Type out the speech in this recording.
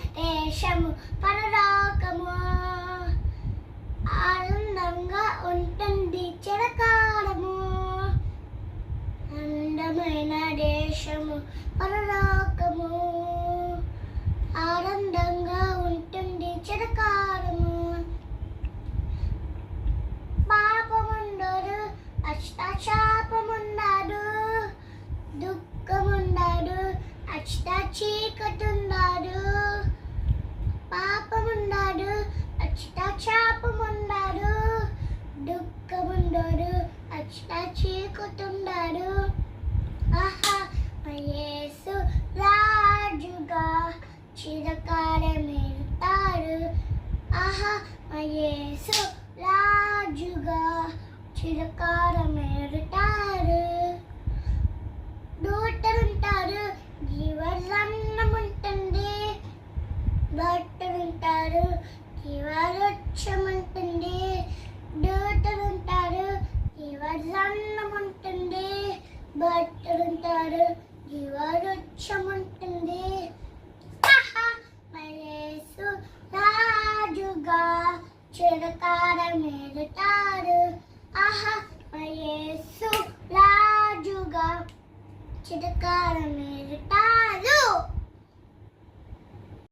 దేశము పరలోకము. ఆనందంగా ఉంటుంది చిరకాలము. అందమైన దేశము పరలోకము. ఆనందంగా ఉంటుంది చిరకాలము. పాపముండదు, అష్టాచాపముండదు, దుఃఖముండదు, అష్ట చీకటుండదు. పాపముండదు, అష్టాచాపముండదు, దుఃఖముండదు, అష్ట చీకటుండదు. ఆహా యేసు రాజుగా చిరకాలమేలుతాడు. ఆహా యేసు రాజుగా చిరకాలమేలుతాడు. దూతలుంటారు, జీవరన్నముంటుంది. భక్తులుంటారు, జీవవృక్షముంటుంది. దూతలుంటారు, జీవరన్నముంటుంది. భక్తులుంటారు, జీవవృక్షముంటుంది. యేసు రాజుగా చిరకాలమేలుతాడు. ఆహా యేసు రాజుగా చిరకాలమేలుతాడు.